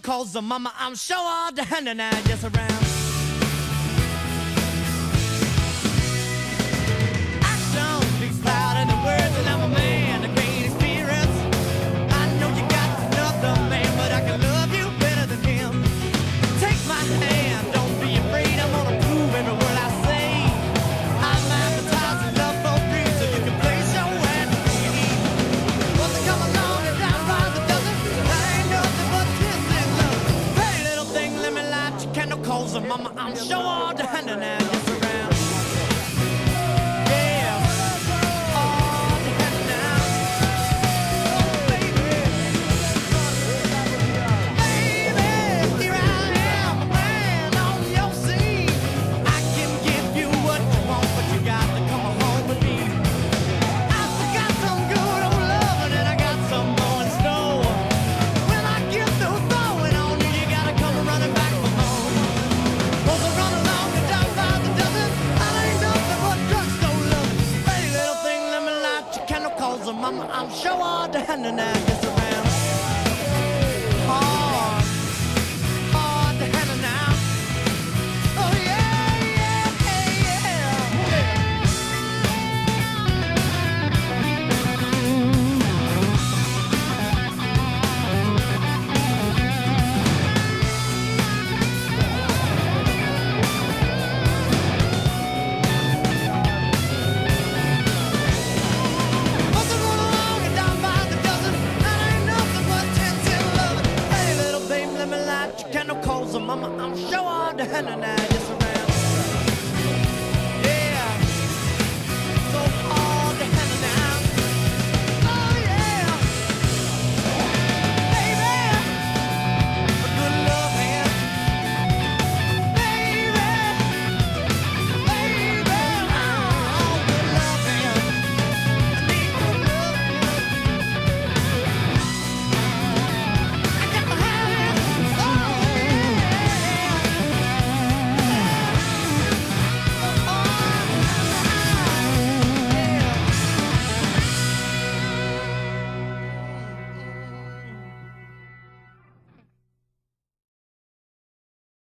calls the mama, I'm sure all the hand and I just around. Action speaks louder than the words, and I'm a man of great experience. I know you got another man, but I can love you better than him. Take my hand, don't be afraid, I'm gonna prove every word I say. I'm advertising love for free, so you can place your hand on me. Wants to come along and down by the dozen, I ain't nothing but twisted love. Hey little thing, let me light your candle, calls the mama, I'm sure all the hand and I just around. Yeah, all the hand and I. Oh baby, baby, here I am, a man on your scene. I can give you what you want, but you got to come home with me. I got some good old loving and I got some more in store. When I get through throwing on you, you gotta come running back for more. Won't you run along and down by the dozen? I ain't nothing but drugstore love. Hey little thing, let me light your candle, calls the mama, I'm sure all the hand and I just